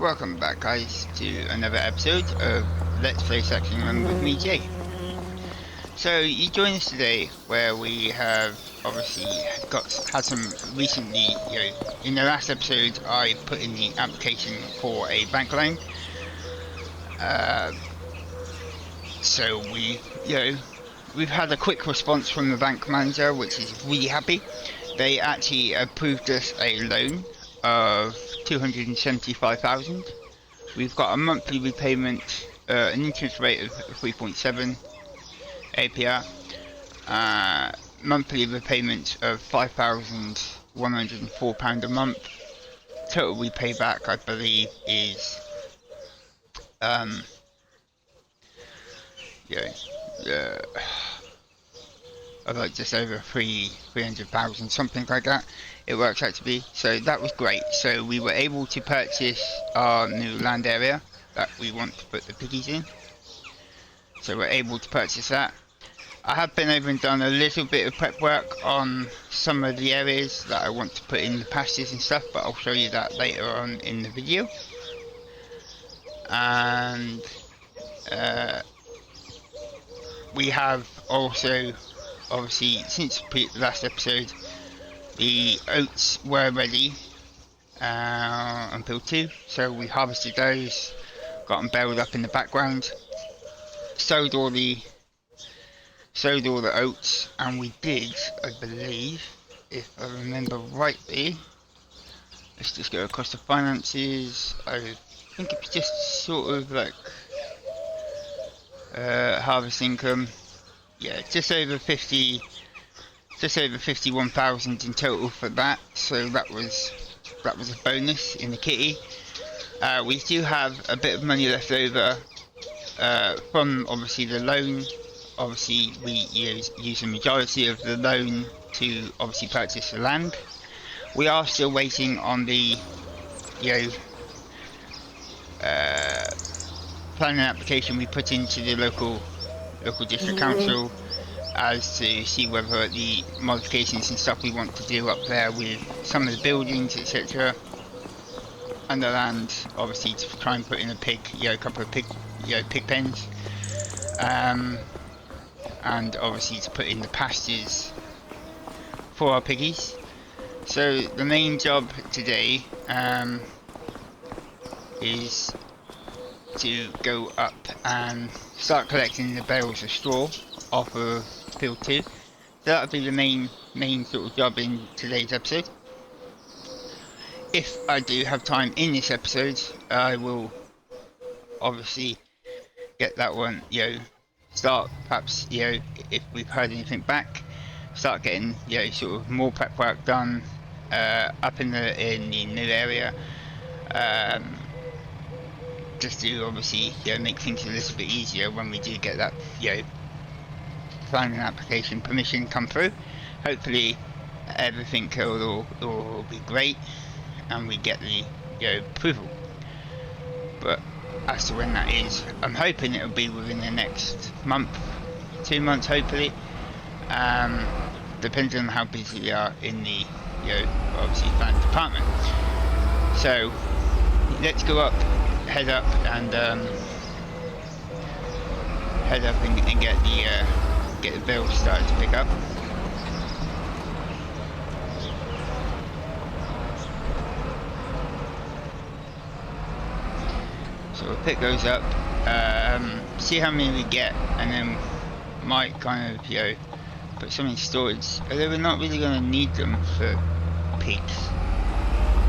Welcome back guys to another episode of Let's Play Saxlingham with me, Jay. So you joined us today where we have obviously had some recently, in the last episode I put in the application for a bank loan. So we've had a quick response from the bank manager, which is really happy. They actually approved us a loan of 275,000. We've got a monthly repayment, an interest rate of 3.7 APR, monthly repayment of £5,104 a month. Total repay back, I believe, is about just over 300,000, something like that. It works out to be. So that was great. So we were able to purchase our new land area that we want to put the piggies in. So we're able to purchase that. I have been over and done a little bit of prep work on some of the areas that I want to put in the pastures and stuff, but I'll show you that later on in the video. And we have also, obviously, since the last episode, the oats were ready until 2, so we harvested those, got them baled up in the background, sowed all the oats, and we did, I believe, if I remember rightly, let's just go across the finances. I think it's just sort of like harvest income, yeah, just over 51,000 in total for that. So that was a bonus in the kitty. We do have a bit of money left over from obviously the loan. Obviously we use the majority of the loan to obviously purchase the land. We are still waiting on the planning application we put into the local district council as to see whether the modifications and stuff we want to do up there with some of the buildings, etc. and the land, obviously to try and put in a couple of pig pens, and obviously to put in the pastures for our piggies. So the main job today is to go up and start collecting the bales of straw off of field 2. So that'll be the main sort of job in today's episode. If I do have time in this episode, I will obviously get that one, start perhaps, if we've heard anything back, start getting, sort of more prep work done up in the new area, just to obviously, make things a little bit easier when we do get that, planning application permission come through. Hopefully everything will be great and we get the approval. But as to when that is, I'm hoping it'll be within the next month, 2 months hopefully. Depends on how busy we are in the obviously planning department. So let's go up, head up and get the bills started to pick up. So we'll pick those up, see how many we get, and then might kind of put some in storage. Although we're not really going to need them for pigs,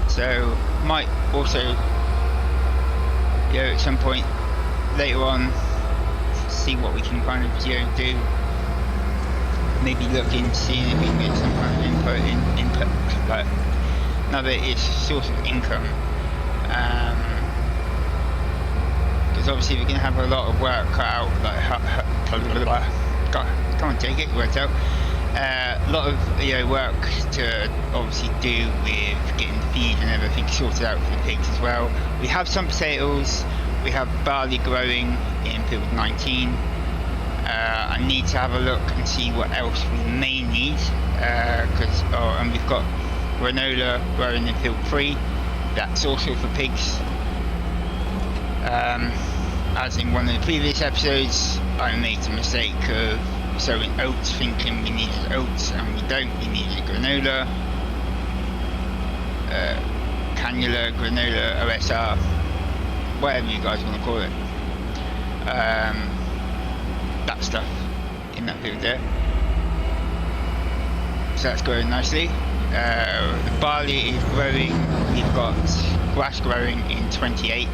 so might also at some point later on see what we can kind of do. Maybe look into seeing if we can get some kind of input, like another source of income. Because obviously we're going to have a lot of work cut out, like come on, take it, worked out. A lot of work to obviously do with getting the feed and everything sorted out for the pigs as well. We have some potatoes, we have barley growing in field 19. I need to have a look and see what else we may need, and we've got granola growing in field 3. That's also for pigs. As in one of the previous episodes, I made the mistake of sowing oats thinking we needed oats, and we don't. We needed granola, cannula, granola, OSR, whatever you guys want to call it. That stuff in that field there. So that's growing nicely. The barley is growing. We've got grass growing in 28.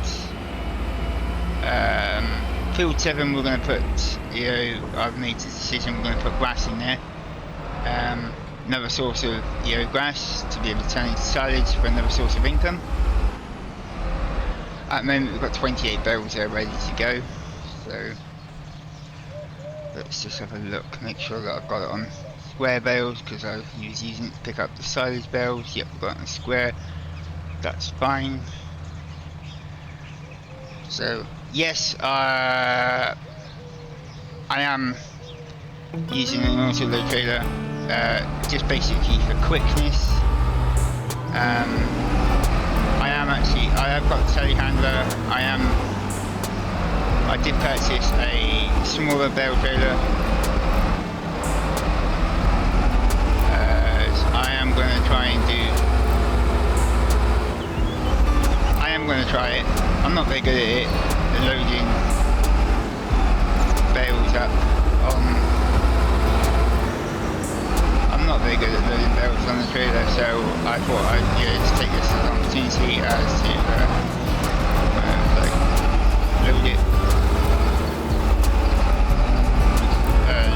Field 7 we're going to put, I've made the decision we're going to put grass in there. Another source of grass to be able to turn into silage for another source of income. At the moment we've got 28 bales there ready to go. So let's just have a look, make sure that I've got it on square bales, because I was using it to pick up the silage bales. Yep, we've got it on square, that's fine. So yes, I am using an auto-load trailer, just basically for quickness. I have got the telehandler. I did purchase a smaller bale trailer. I am going to try it. I'm not very good at it, loading bales up I'm not very good at loading bales on the trailer, so I thought I'd just take this as an opportunity as to load it,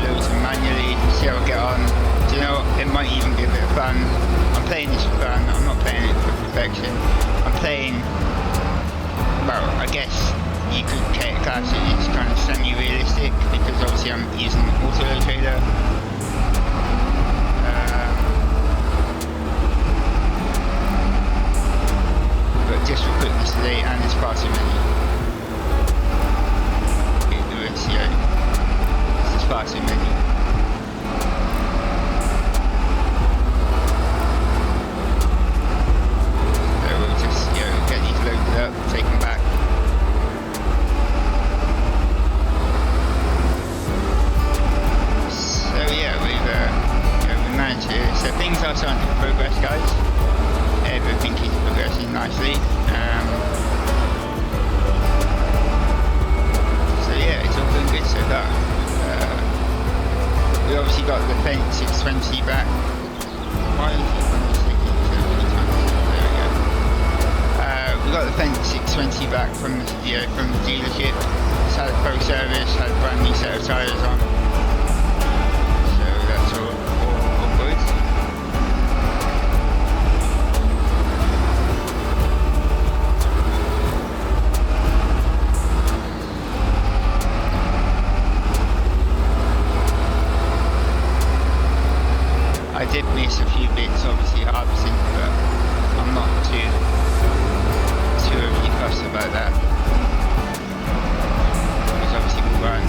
load them manually, see how I get on. Do you know, it might even be a bit of fun. I'm playing this for fun, I'm not playing it for perfection. I'm playing, well, I guess you could class it as kind of semi-realistic, because obviously I'm using the auto-load trailer. But just for quickness today, and it's far too many. It's just far too many. So we'll just get these loaded up, take them back. So yeah, we've managed to. So things are starting to progress, guys. Everything is progressing nicely. So yeah, it's all going good so far. We obviously got the fence 620 back. Why is it taking so many times? There we go. We got the fence 620 back from the dealership. It's had a pro service, had a brand new set of tyres on. So that's all good. I did miss a few bits, obviously harvesting, but I'm not too overly fussed about that, because obviously we weren't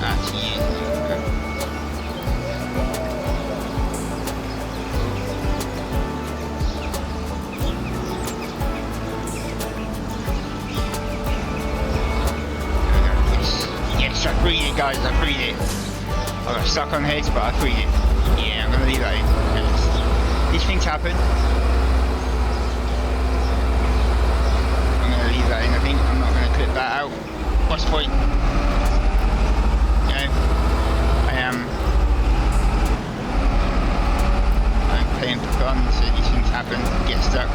actually using it. Yes, I freed it, guys, I freed it. I got stuck on heads, but I freed it. Yeah, I'm going to leave that in. These things happen. I'm going to leave that in, I think. I'm not going to clip that out. What's the point? I'm playing for fun, so these things happen, get stuck.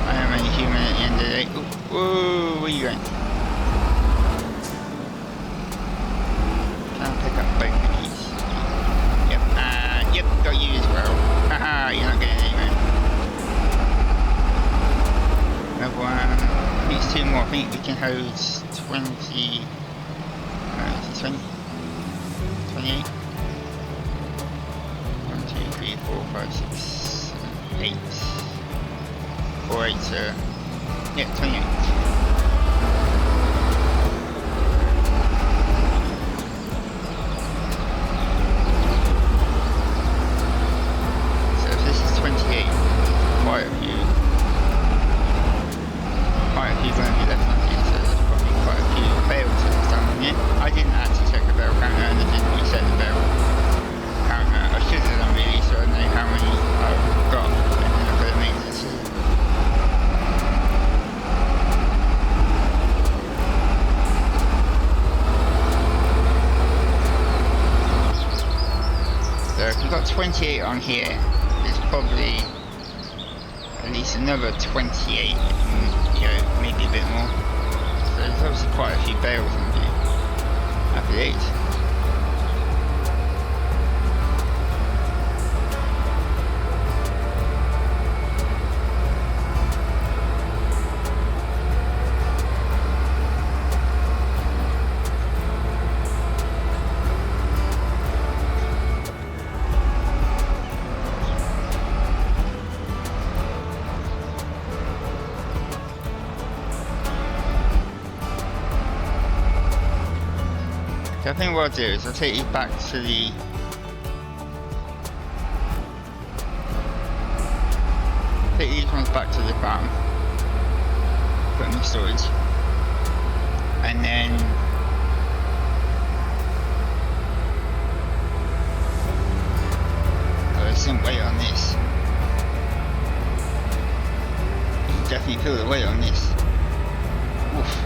I am only human at the end of the day. Ooh, whoa, where are you going? Can I pick up both of these? Yep, got you as well. Haha, you're not getting anywhere. Another one. I think it's two more. I think we can hose 20. 20? 28? 1, 2, 3, 4, 5, 6, 7, 8. 4, 8, yeah, 28. if we've got 28 on here, there's probably at least another 28, you know, maybe a bit more. So there's obviously quite a few bales on here. Happy days. So I think what I'll do is I'll take you back to the take these ones back to the farm, put them in storage, and then there's some weight on this. You can definitely feel the weight on this. Oof.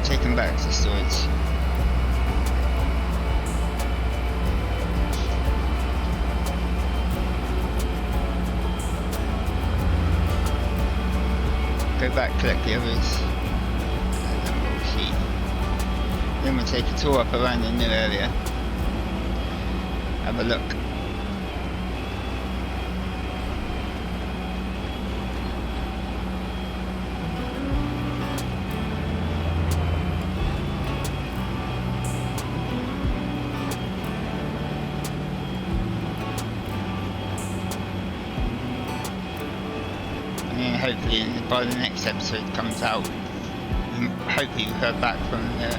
Take them back to storage. Go back, collect the others, and then we'll see. Then we'll take a tour up around the new area. Have a look. Hopefully by the next episode comes out, hopefully we've heard back from the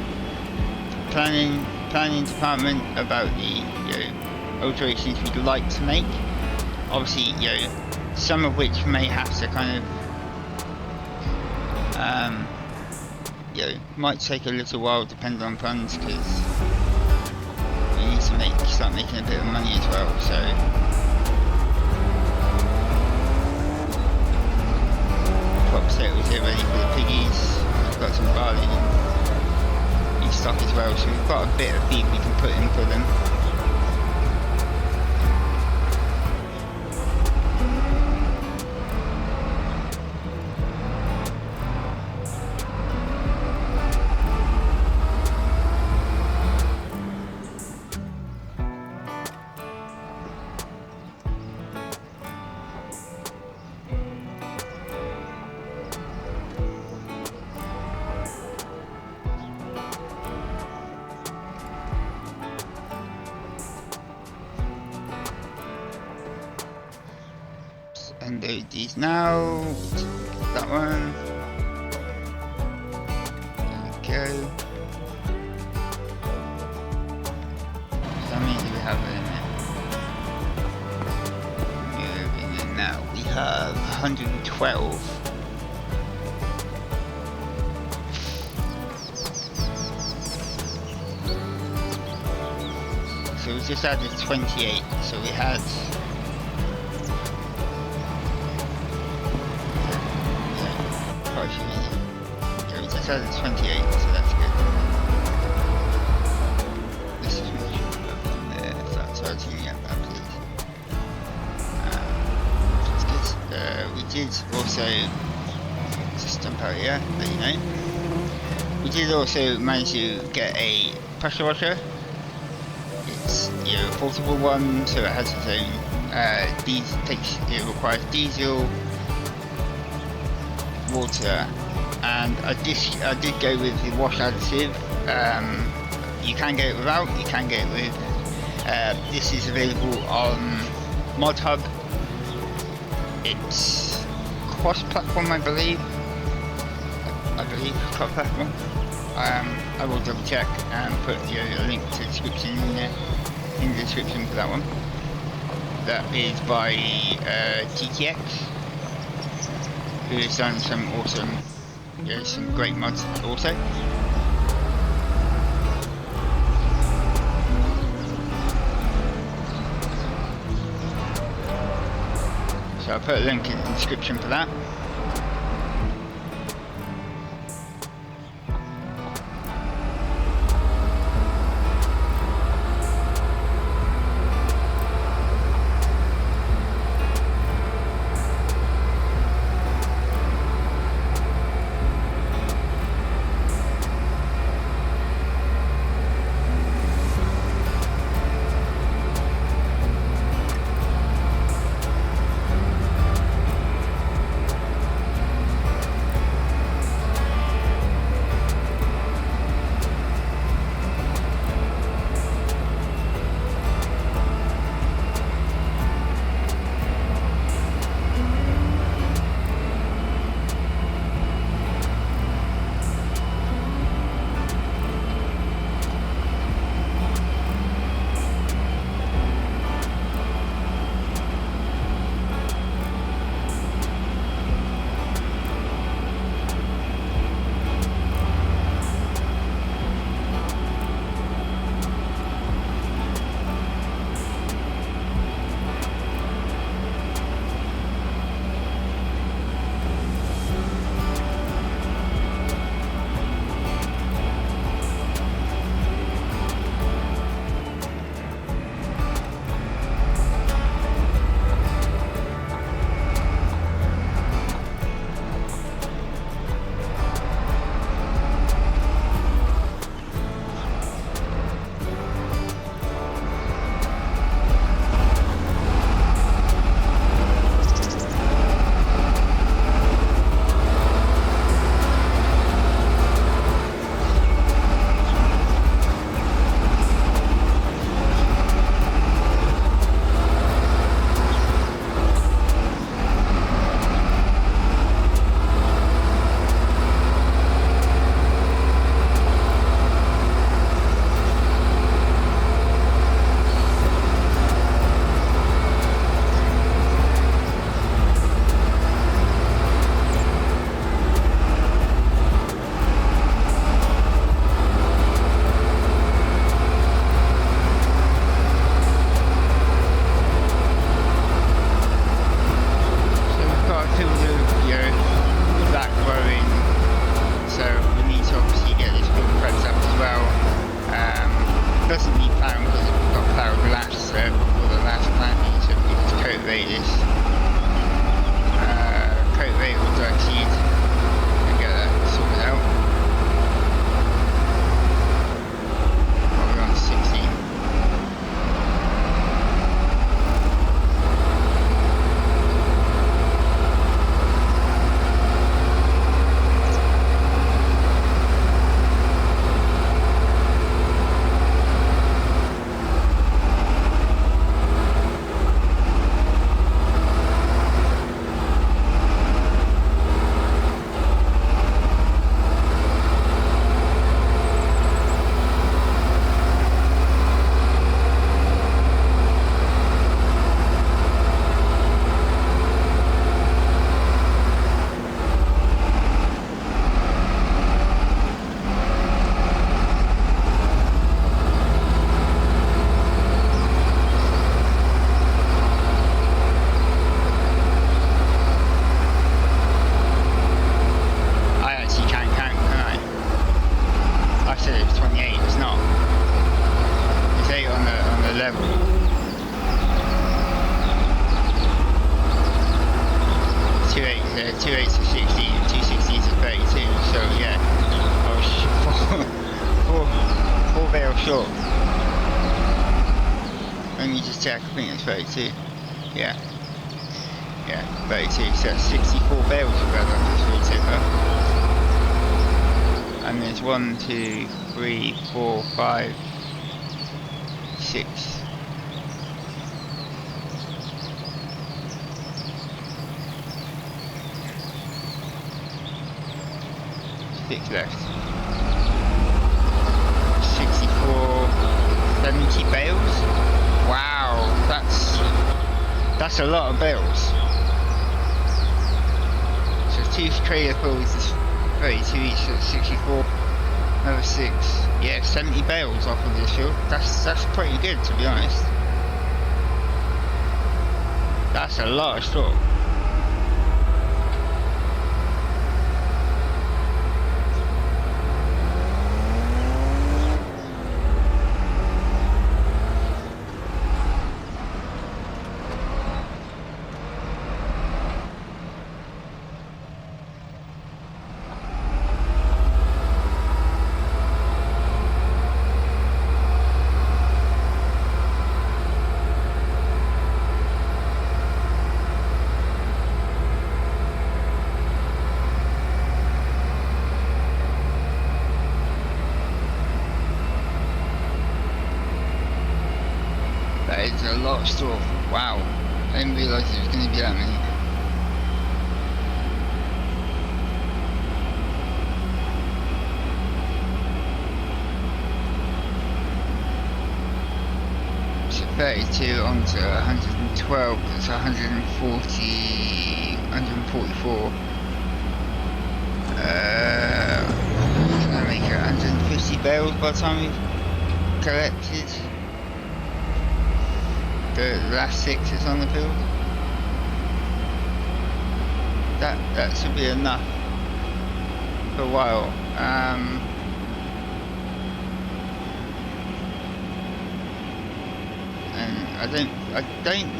planning department about the alterations we'd like to make. Obviously, some of which may have to kind of might take a little while depending on funds, because we need to start making a bit of money as well. So potatoes here ready for the piggies. We've got some barley in stock as well, so we've got a bit of feed we can put in for them. Unload these now. That one. There we go. How many do we have in there? Moving in now. We have 112. So we just added 28. So we had. Okay, we just added 28, so that's good. This is much there, if that's right, yeah, that please. That's good. We did also, just jump out here, let you know. We did also manage to get a pressure washer. It's a portable one, so it has its own, it requires diesel, water, and I did go with the wash additive. You can get it without, you can get it with. This is available on ModHub. It's cross-platform, I believe. Cross-platform. I will double check and put a link to the description in the description for that one. That is by GTX, who has done some awesome, some great mods also. So I'll put a link in the description for that. level. 2.8 to 60, 260 to 32. So yeah, I was four bales short. Let me just check. I think it's 32. Yeah. Yeah, 32, so that's 64 bales of leather this retipper. And there's 1, 2, 3, 4, 5, 6. 6 left. 64, 70 bales? Wow, that's a lot of bales. 2 trailer pulls is 32 each, so 64, another 6, yeah, 70 bales off of this field. That's pretty good, to be honest. That's a lot of straw. It's a lot of straw. Wow. I didn't realise it was going to be that many. So 32 onto 112, that's 140, 144. It's going to make it 150 bales by the time we've collected the last 6 is on the field. That should be enough for a while. And I don't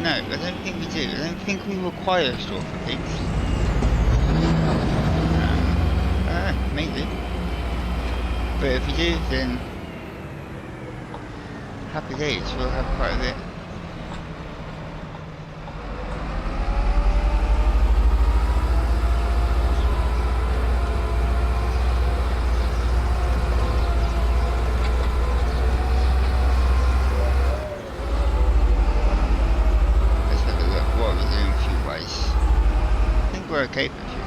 know. I don't think we do. I don't think we require straw for pigs. Maybe. But if we do, then happy days. We'll have quite a bit. We're okay for fuel.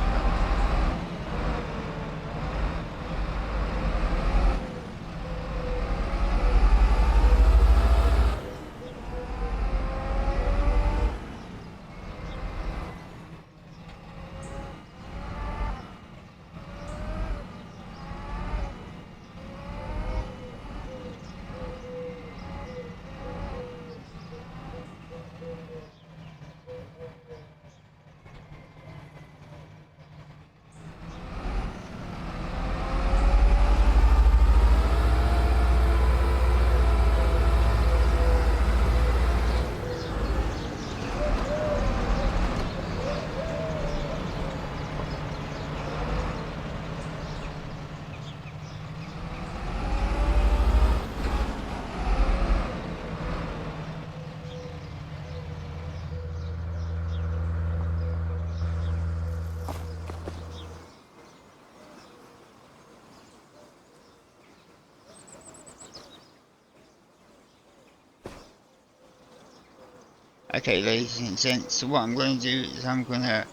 Okay, ladies and gents, so what I'm going to do is I'm going to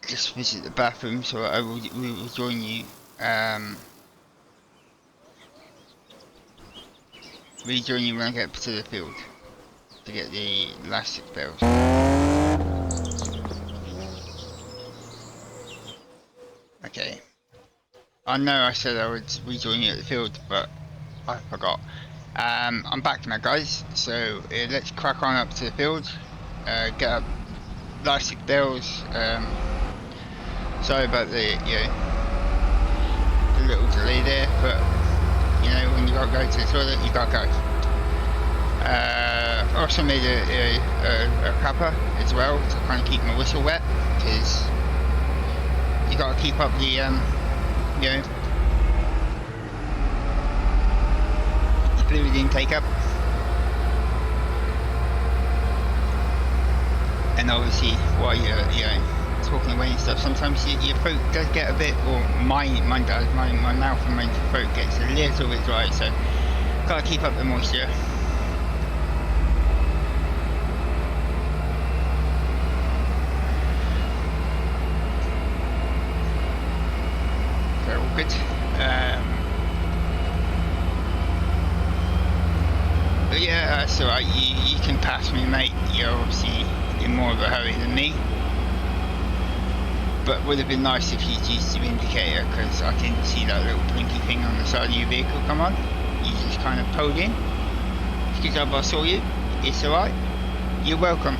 just visit the bathroom, so we will join you rejoin you when I get to the field to get the last 6 barrels. Okay, I know I said I would rejoin you at the field, but I forgot. I'm back now, guys, so let's crack on up to the field, get up last 6 barrels. Sorry about the little delay there, but You know, when you gotta go to the toilet, you gotta go. Also made a cover as well to kind of keep my whistle wet, because you gotta keep up the, you know, the fluid intake up. And obviously, while you're, you know, talking away and stuff, sometimes your throat does get a bit, or mine does, my mouth and my throat gets a little bit dry, so gotta keep up the moisture. So all good. But yeah, that's alright, you can pass me, mate. You're obviously in more of a hurry than me. But would have been nice if you'd used your indicator, because I didn't see that little blinky thing on the side of your vehicle come on. You just kind of pulled in. Good job I saw you. It's alright. You're welcome.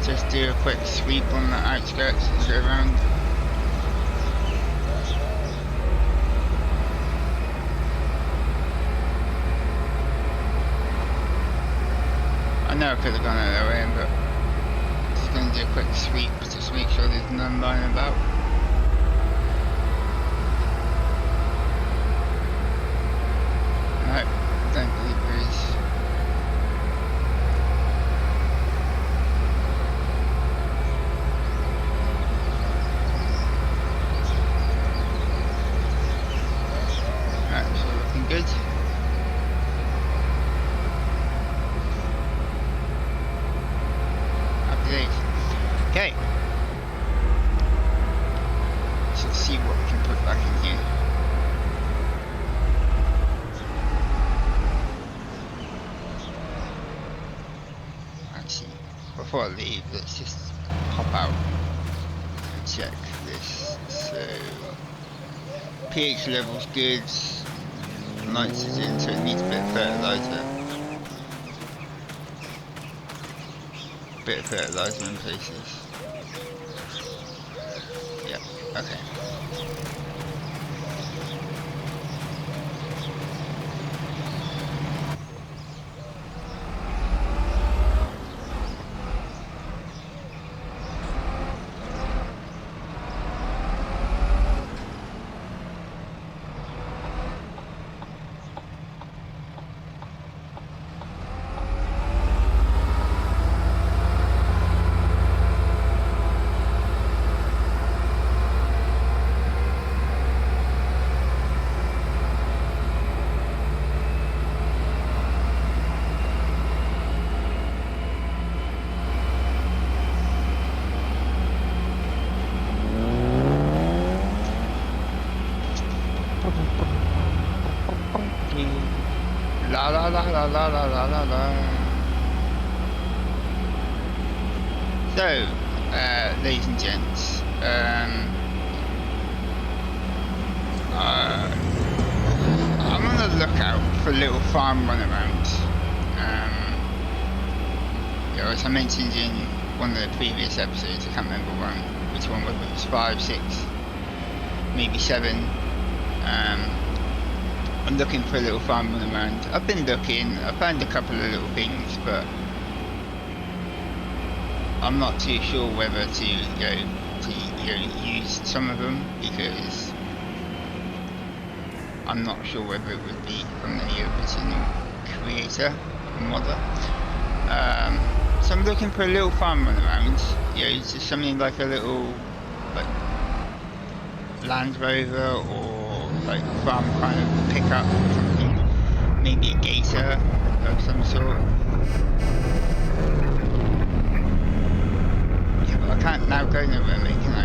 Just do a quick sweep on the outskirts and go around. I know I could have gone the other way, but just going to do a quick sweep just to make sure there's none lying about. No, don't believe there is. Good. Happy days. Okay. So let's see what we can put back in here. Actually, before I leave, let's just pop out and check this. So pH level's good. Nitrogen, so it needs a bit of fertilizer. Bit of fertilizer in places. Yeah, okay. La la la la la la la la la. So, ladies and gents, I'm on the lookout for a little farm runaround. You know, as I mentioned in one of the previous episodes, I can't remember which one, whether it was 5, 6, maybe 7. I'm looking for a little farm runaround. I've been looking, I found a couple of little things, but I'm not too sure whether to use some of them, because I'm not sure whether it would be from the original creator, modder. So I'm looking for a little farm runaround. You know, just something like a little Land Rover or like farm kind of pickup or something. Maybe a Gator of some sort. Yeah, but I can't now go nowhere, mate, can I?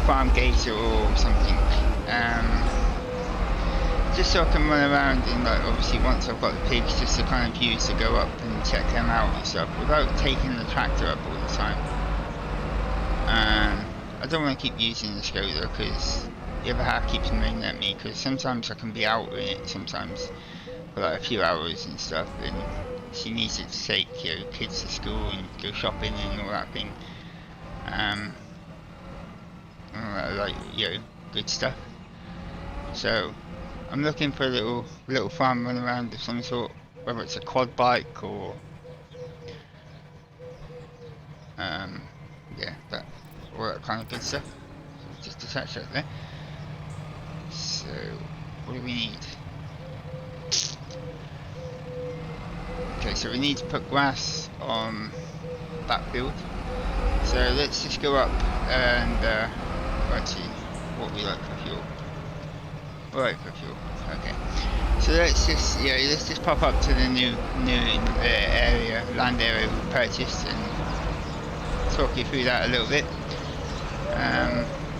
Farm Gator or something, just so I can run around and, like, obviously once I've got the pigs, just to kind of use to go up and check them out and stuff without taking the tractor up all the time. I don't want to keep using the Skoda because the other half keeps moaning at me, because sometimes I can be out in it sometimes for like a few hours and stuff, and she needs it to take, you know, kids to school and go shopping and all that thing. Like, you know, good stuff. So I'm looking for a little farm run around of some sort, whether it's a quad bike or yeah, all that kind of good stuff. Just attach that there. So what do we need? Okay, so we need to put grass on that field. So let's just go up and let's see what we like for fuel. Right, for fuel. Okay. So let's just pop up to the new land area we purchased, and talk you through that a little bit.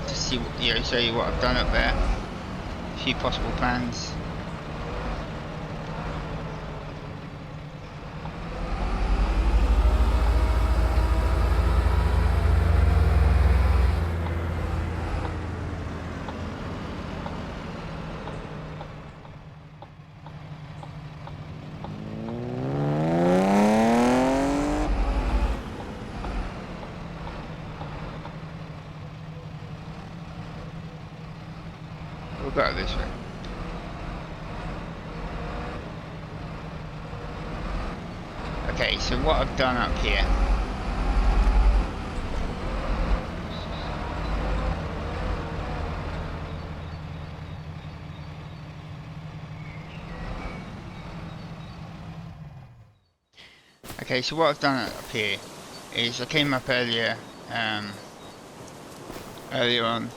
To see, show you what I've done up there. A few possible plans. We'll go this way. Okay, so what I've done up here. Okay, so what I've done up here is I came up earlier on,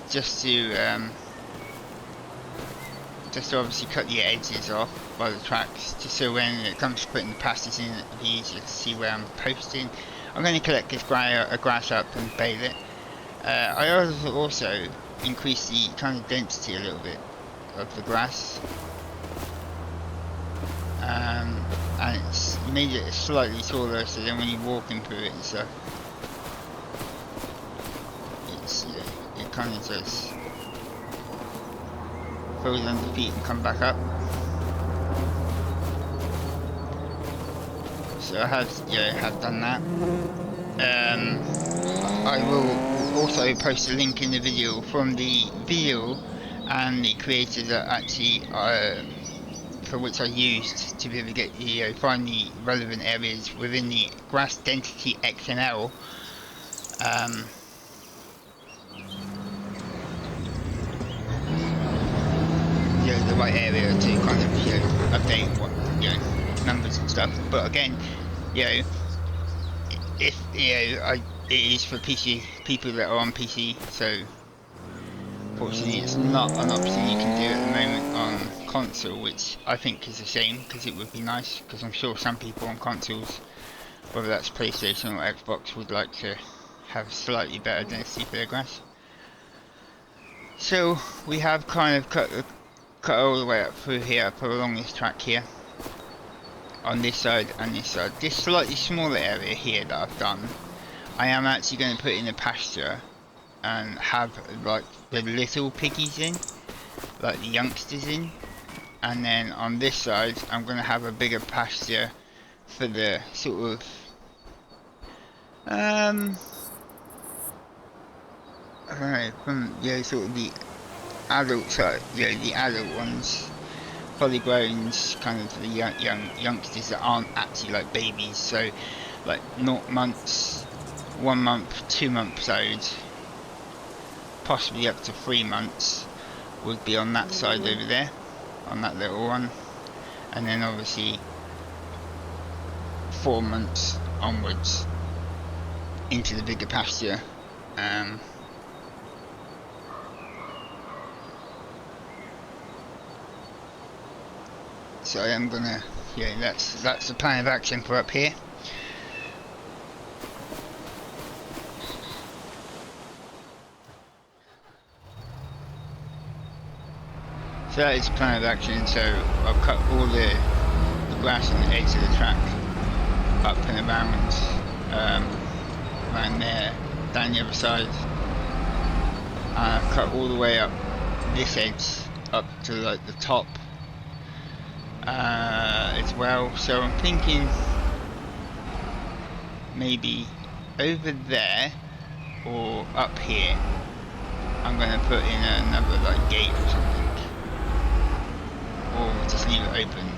just to obviously cut the edges off by the tracks, just so when it comes to putting the pastures in, it'll be easier to see where I'm posting. I'm going to collect this grass up and bale it. I also increase the kind of density a little bit of the grass, and it's made it slightly taller, so then when you're walking through it and stuff, it kind of just goes under feet and come back up. So I have done that. I will also post a link in the video from the video and the creator that actually for which I used to be able to get find the relevant areas within the grass density XML. The right area to kind of update what numbers and stuff. But again, if I it is for PC people that are on PC. So fortunately, it's not an option you can do at the moment on console, which I think is a shame because it would be nice. Because I'm sure some people on consoles, whether that's PlayStation or Xbox, would like to have slightly better density for their grass. So we have kind of cut all the way up through here, up along this track here, on this side and this side. This slightly smaller area here that I've done, I am actually going to put in a pasture and have like the little piggies in, like the youngsters in, and then on this side I'm going to have a bigger pasture for the sort of I don't know, from sort of the adult side, the adult ones, fully growns, kind of the youngsters that aren't actually like babies, so like 0 months, 1 month, 2 months old, possibly up to 3 months would be on that side over there, on that little one, and then obviously 4 months onwards into the bigger pasture. So I am gonna, that's the plan of action for up here. So that is the plan of action. So I've cut all the grass on the edge of the track up and around, around there, down the other side, and I've cut all the way up this edge up to like the top as well. So I'm thinking maybe over there or up here I'm going to put in another like gate or something, or just leave it open.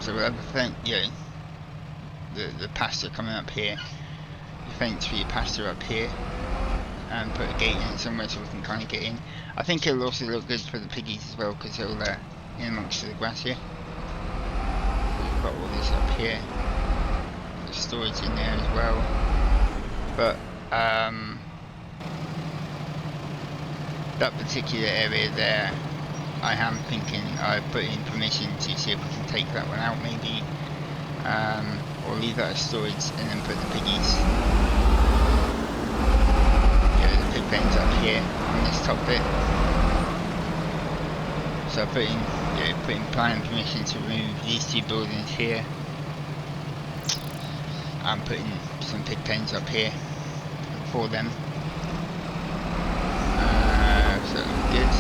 So we'll have the pasture coming up here, the fence for your pasture up here, and put a gate in somewhere so we can kind of get in. I think it'll also look good for the piggies as well, because they'll in amongst the grass here. We've got all this up here, the storage in there as well. But that particular area there, I am thinking I put in permission to see if we can take that one out maybe, or leave that as storage and then put the piggies, the pig pens up here on this top bit. So I put in planning permission to remove these two buildings here. I'm putting some pig pens up here for them. So that's good.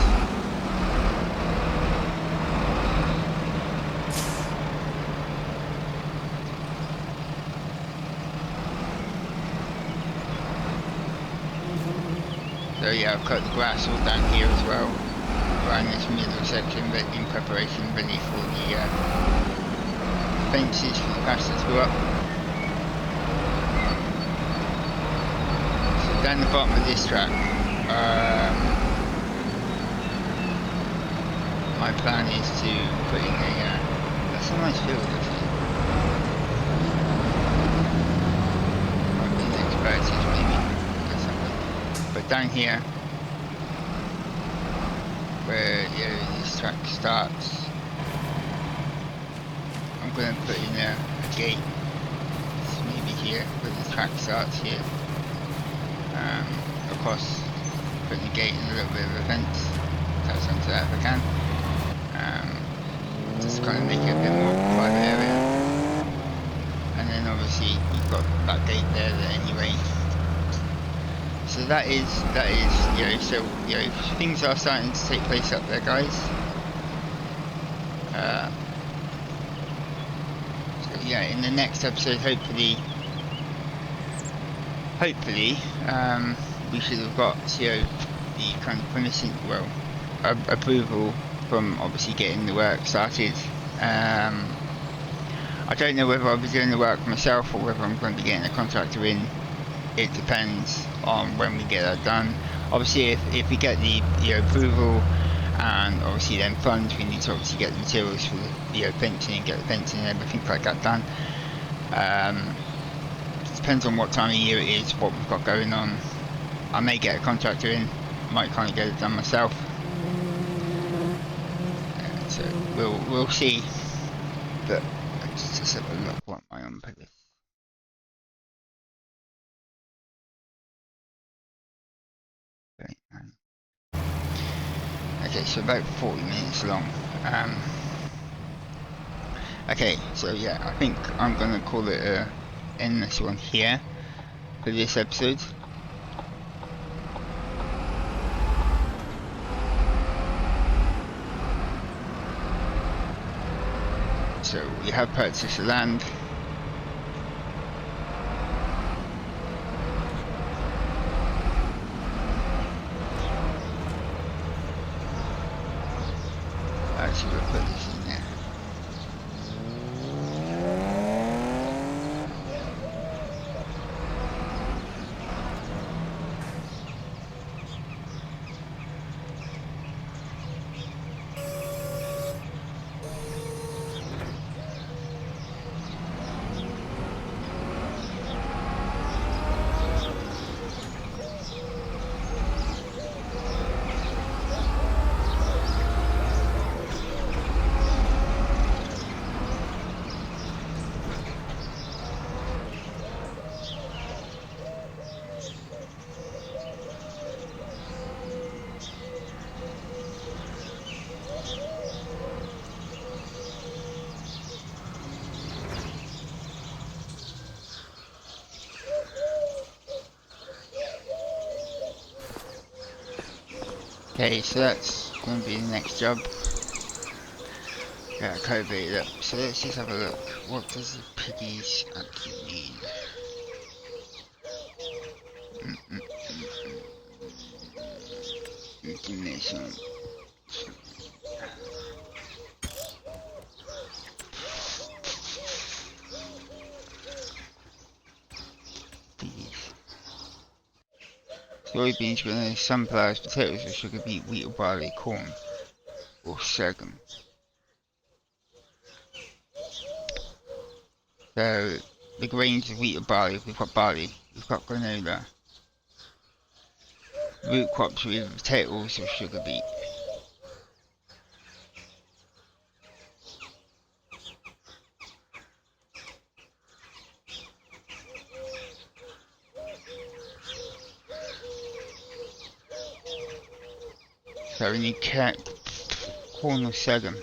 So yeah, I've cut the grass all down here as well, around this middle section, but in preparation ready for the fences for the pasture to go up. So down the bottom of this track, my plan is to put in that's a nice field actually. Might be next purchase maybe. But down here, where this track starts, I'm going to put in a gate. It's maybe here, where the track starts here. Of course, putting a gate and a little bit of a fence. Touch onto that if I can. Just kind of make it a bit more private area. And then obviously you've got that gate there anyway. So that is, things are starting to take place up there, guys. So yeah, in the next episode, hopefully, we should have got, the kind of permission, approval from obviously getting the work started. I don't know whether I'll be doing the work myself or whether I'm going to be getting a contractor in. It depends on when we get that done. Obviously, if we get the approval and obviously then funds, we need to obviously get the materials for the fencing, get the fencing and everything like that done. depends on what time of year it is, what we've got going on. I may get a contractor in, might kind of get it done myself. So we'll see. But let's just have a look. What am I on for this? Okay, so about 40 minutes long. Okay, so yeah, I think I'm gonna call it end this one here for this episode. So we have purchased the land. Actually, we'll put this in there. Okay, so that's going to be the next job. Yeah, COVID it up. So let's just have a look. What does the piggies actually mean? Information. Soybeans, bananas, sunflowers, potatoes, or sugar beet, wheat or barley, corn, or sorghum. So the grains of wheat or barley, we've got barley, we've got granola. Root crops with potatoes or sugar beet. So we need corn or sorghum.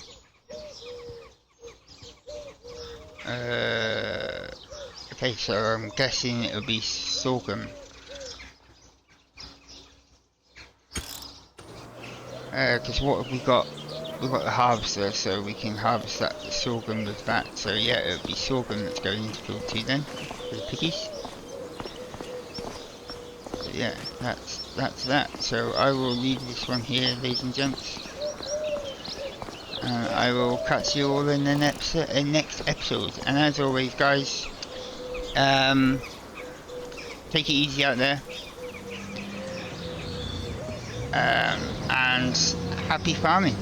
Okay, so I'm guessing it'll be sorghum. Because what have we got? We've got the harvester, so we can harvest that sorghum with that. So yeah, it'll be sorghum that's going into field 2 then, for the piggies. So yeah, that's that. So I will leave this one here, ladies and gents. I will catch you all in the next episode. And as always, guys, take it easy out there. And happy farming.